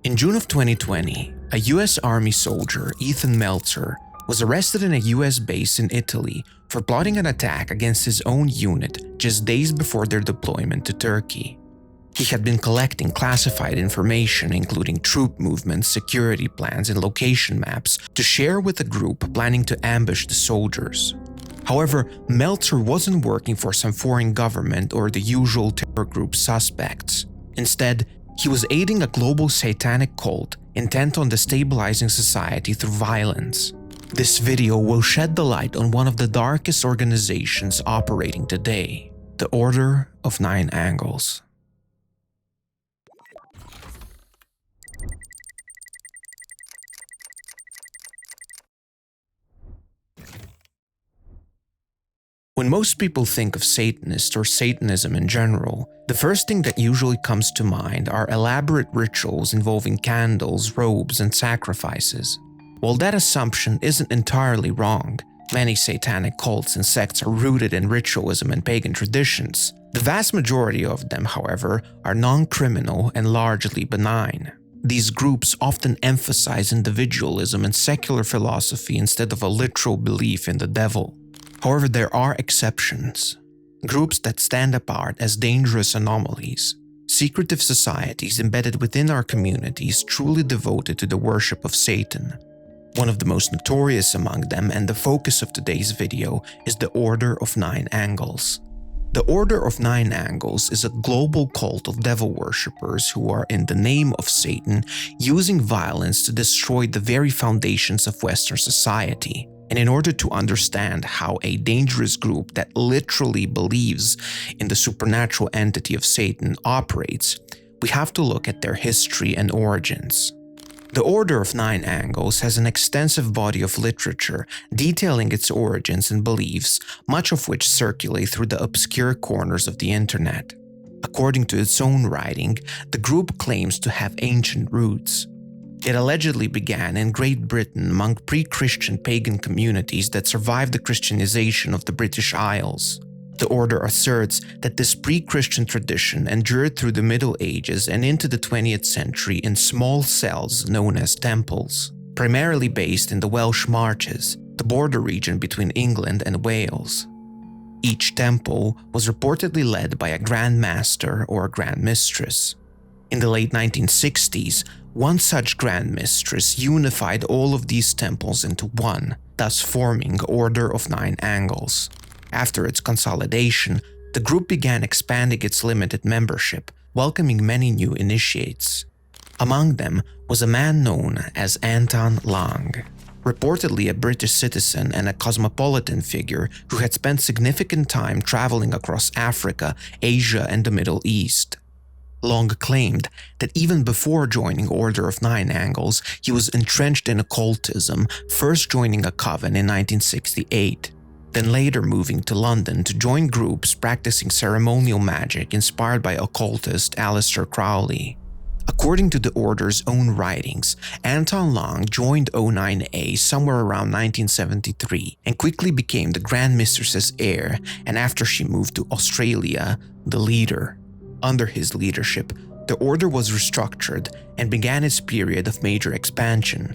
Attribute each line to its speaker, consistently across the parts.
Speaker 1: In June of 2020, a US Army soldier, Ethan Meltzer, was arrested in a US base in Italy for plotting an attack against his own unit just days before their deployment to Turkey. He had been collecting classified information including troop movements, security plans, and location maps to share with a group planning to ambush the soldiers. However, Meltzer wasn't working for some foreign government or the usual terror group suspects. Instead, he was aiding a global satanic cult intent on destabilizing society through violence. This video will shed the light on one of the darkest organizations operating today, the Order of Nine Angles. When most people think of Satanists or Satanism in general, the first thing that usually comes to mind are elaborate rituals involving candles, robes, and sacrifices. While that assumption isn't entirely wrong, many satanic cults and sects are rooted in ritualism and pagan traditions. The vast majority of them, however, are non-criminal and largely benign. These groups often emphasize individualism and secular philosophy instead of a literal belief in the devil. However, there are exceptions. Groups that stand apart as dangerous anomalies. Secretive societies embedded within our communities truly devoted to the worship of Satan. One of the most notorious among them and the focus of today's video is the Order of Nine Angles. The Order of Nine Angles is a global cult of devil worshippers who are, in the name of Satan, using violence to destroy the very foundations of Western society. And in order to understand how a dangerous group that literally believes in the supernatural entity of Satan operates, we have to look at their history and origins. The Order of Nine Angles has an extensive body of literature detailing its origins and beliefs, much of which circulate through the obscure corners of the internet. According to its own writing, the group claims to have ancient roots. It allegedly began in Great Britain among pre-Christian pagan communities that survived the Christianization of the British Isles. The order asserts that this pre-Christian tradition endured through the Middle Ages and into the 20th century in small cells known as temples, primarily based in the Welsh Marches, the border region between England and Wales. Each temple was reportedly led by a Grand Master or Grand Mistress. In the late 1960s, one such Grand Mistress unified all of these temples into one, thus forming Order of Nine Angles. After its consolidation, the group began expanding its limited membership, welcoming many new initiates. Among them was a man known as Anton Lang, reportedly a British citizen and a cosmopolitan figure who had spent significant time traveling across Africa, Asia, and the Middle East. Lang claimed that even before joining Order of Nine Angles, he was entrenched in occultism, first joining a coven in 1968, then later moving to London to join groups practicing ceremonial magic inspired by occultist Aleister Crowley. According to the Order's own writings, Anton Lang joined O9A somewhere around 1973 and quickly became the Grand Mistress's heir, and after she moved to Australia, the leader. Under his leadership, the Order was restructured and began its period of major expansion.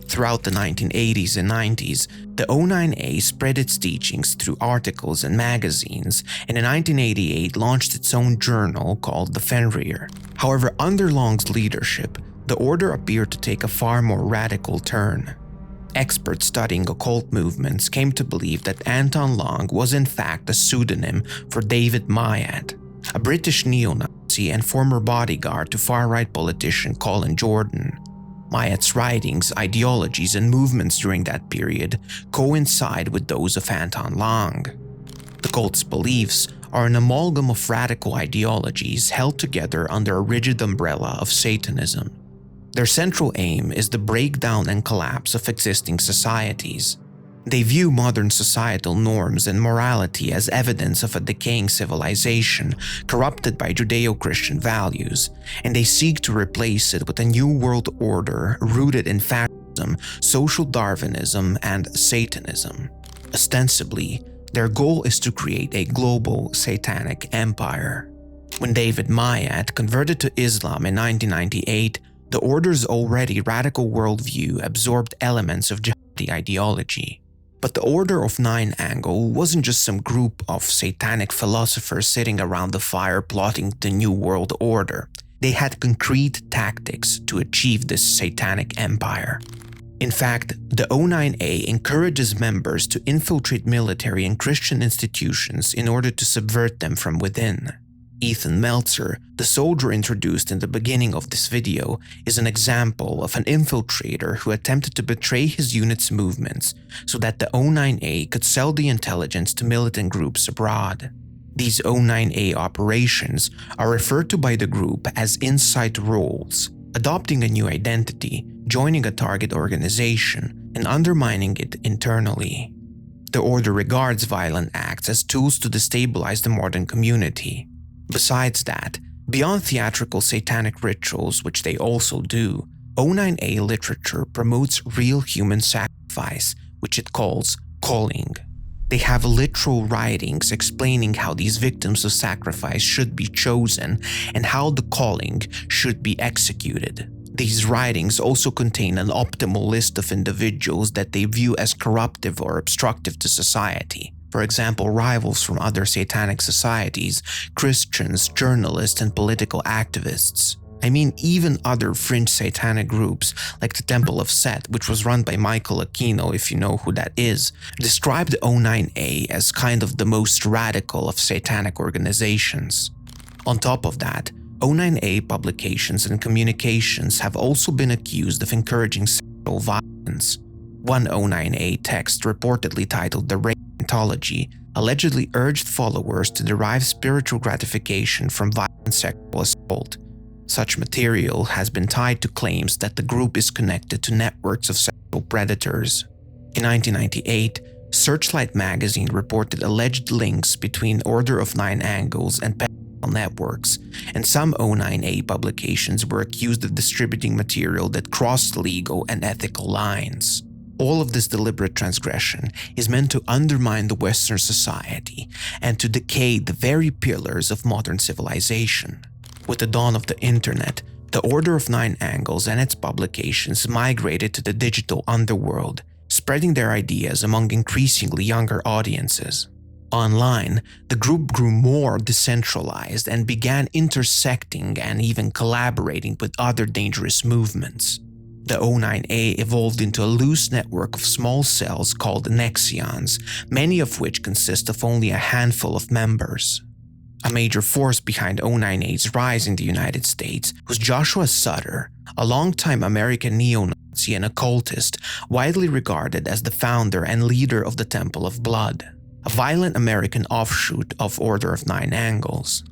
Speaker 1: Throughout the 1980s and 90s, the O9A spread its teachings through articles and magazines, and in 1988 launched its own journal called the Fenrir. However, under Lang's leadership, the Order appeared to take a far more radical turn. Experts studying occult movements came to believe that Anton Lang was in fact a pseudonym for David Mayat, a British neo-Nazi and former bodyguard to far-right politician Colin Jordan. Mayat's writings, ideologies, and movements during that period coincide with those of Anton Lang. The cult's beliefs are an amalgam of radical ideologies held together under a rigid umbrella of Satanism. Their central aim is the breakdown and collapse of existing societies. They view modern societal norms and morality as evidence of a decaying civilization corrupted by Judeo-Christian values, and they seek to replace it with a new world order rooted in fascism, social Darwinism, and Satanism. Ostensibly, their goal is to create a global satanic empire. When David Mayat converted to Islam in 1998, The Order's already radical worldview absorbed elements of jihadi ideology. But the Order of Nine Angle wasn't just some group of satanic philosophers sitting around the fire plotting the New World Order. They had concrete tactics to achieve this satanic empire. In fact, the O9A encourages members to infiltrate military and Christian institutions in order to subvert them from within. Ethan Meltzer, the soldier introduced in the beginning of this video, is an example of an infiltrator who attempted to betray his unit's movements so that the O9A could sell the intelligence to militant groups abroad. These O9A operations are referred to by the group as insight roles, adopting a new identity, joining a target organization, and undermining it internally. The Order regards violent acts as tools to destabilize the modern community. Besides that, beyond theatrical satanic rituals, which they also do, O9A literature promotes real human sacrifice, which it calls calling. They have literal writings explaining how these victims of sacrifice should be chosen and how the calling should be executed. These writings also contain an optimal list of individuals that they view as corruptive or obstructive to society. For example, rivals from other satanic societies, Christians, journalists, and political activists. I mean, even other fringe satanic groups like the Temple of Set, which was run by Michael Aquino, if you know who that is, describe the O9A as kind of the most radical of satanic organizations. On top of that, O9A publications and communications have also been accused of encouraging sexual violence. One O9A text, reportedly titled The Rape Anthology, allegedly urged followers to derive spiritual gratification from violent sexual assault. Such material has been tied to claims that the group is connected to networks of sexual predators. In 1998, Searchlight magazine reported alleged links between Order of Nine Angles and pedophile networks, and some O9A publications were accused of distributing material that crossed legal and ethical lines. All of this deliberate transgression is meant to undermine the Western society and to decay the very pillars of modern civilization. With the dawn of the internet, the Order of Nine Angles and its publications migrated to the digital underworld, spreading their ideas among increasingly younger audiences. Online, the group grew more decentralized and began intersecting and even collaborating with other dangerous movements. The O9A evolved into a loose network of small cells called Nexions, many of which consist of only a handful of members. A major force behind O9A's rise in the United States was Joshua Sutter, a longtime American neo-Nazi and occultist widely regarded as the founder and leader of the Temple of Blood, a violent American offshoot of Order of Nine Angles.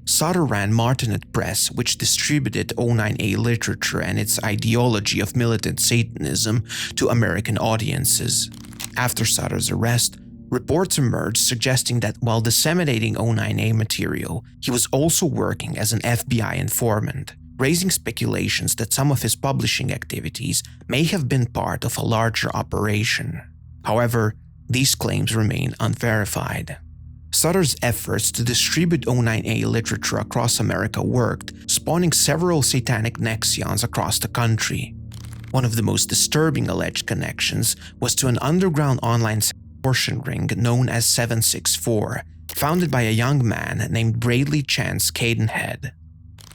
Speaker 1: Sutter ran Martinet Press, which distributed O9A literature and its ideology of militant Satanism to American audiences. After Sutter's arrest, reports emerged suggesting that while disseminating O9A material, he was also working as an FBI informant, raising speculations that some of his publishing activities may have been part of a larger operation. However, these claims remain unverified. Sutter's efforts to distribute O9A literature across America worked, spawning several satanic Nexions across the country. One of the most disturbing alleged connections was to an underground online extortion ring known as 764, founded by a young man named Bradley Chance Cadenhead.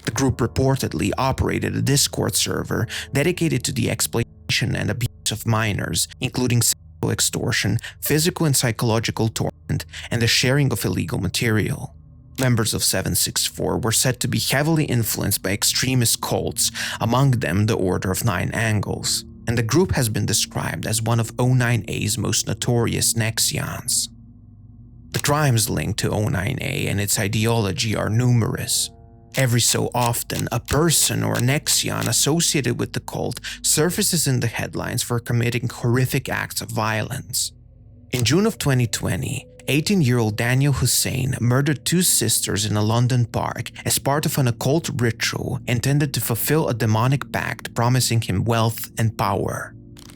Speaker 1: The group reportedly operated a Discord server dedicated to the exploitation and abuse of minors, including sexual extortion, physical and psychological torment, and the sharing of illegal material. Members of 764 were said to be heavily influenced by extremist cults, among them the Order of Nine Angles, and the group has been described as one of O9A's most notorious Nexions. The crimes linked to O9A and its ideology are numerous. Every so often, a person or a Nexion associated with the cult surfaces in the headlines for committing horrific acts of violence. In June of 2020, 18-year-old Daniel Hussein murdered two sisters in a London park as part of an occult ritual intended to fulfill a demonic pact promising him wealth and power.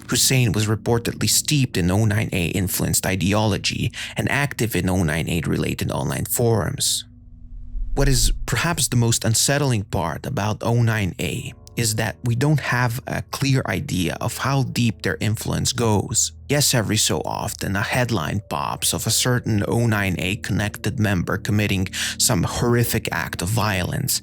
Speaker 1: Hussein was reportedly steeped in O9A-influenced ideology and active in O9A-related online forums. What is perhaps the most unsettling part about O9A is that we don't have a clear idea of how deep their influence goes. Yes, every so often a headline pops of a certain O9A connected member committing some horrific act of violence,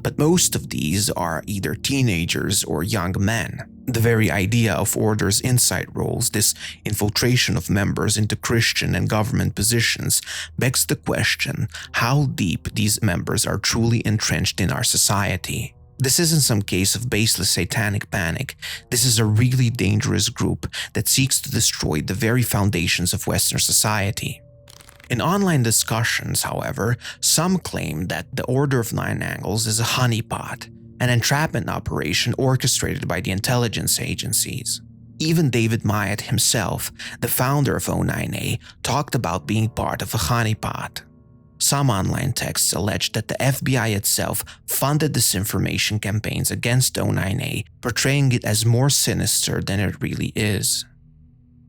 Speaker 1: but most of these are either teenagers or young men. The very idea of Order's insight roles, this infiltration of members into Christian and government positions, begs the question how deep these members are truly entrenched in our society. This isn't some case of baseless satanic panic. This is a really dangerous group that seeks to destroy the very foundations of Western society. In online discussions, however, some claim that the Order of Nine Angles is a honeypot, an entrapment operation orchestrated by the intelligence agencies. Even David Myatt himself, the founder of O9A, talked about being part of a honeypot. Some online texts allege that the FBI itself funded disinformation campaigns against O9A, portraying it as more sinister than it really is.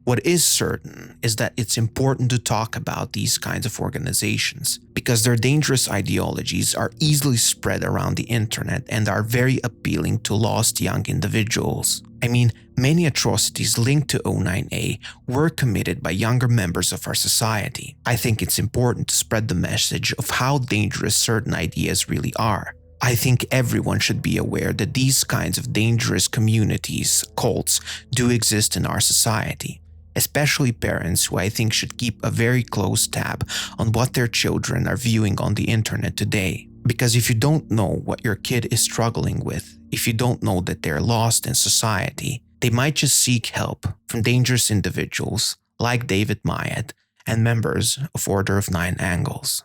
Speaker 1: What is certain is that it's important to talk about these kinds of organizations because their dangerous ideologies are easily spread around the internet and are very appealing to lost young individuals. I mean, many atrocities linked to O9A were committed by younger members of our society. I think it's important to spread the message of how dangerous certain ideas really are. I think everyone should be aware that these kinds of dangerous communities, cults, do exist in our society. Especially parents who I think should keep a very close tab on what their children are viewing on the internet today. Because if you don't know what your kid is struggling with, if you don't know that they're lost in society, they might just seek help from dangerous individuals like David Myatt and members of Order of Nine Angles.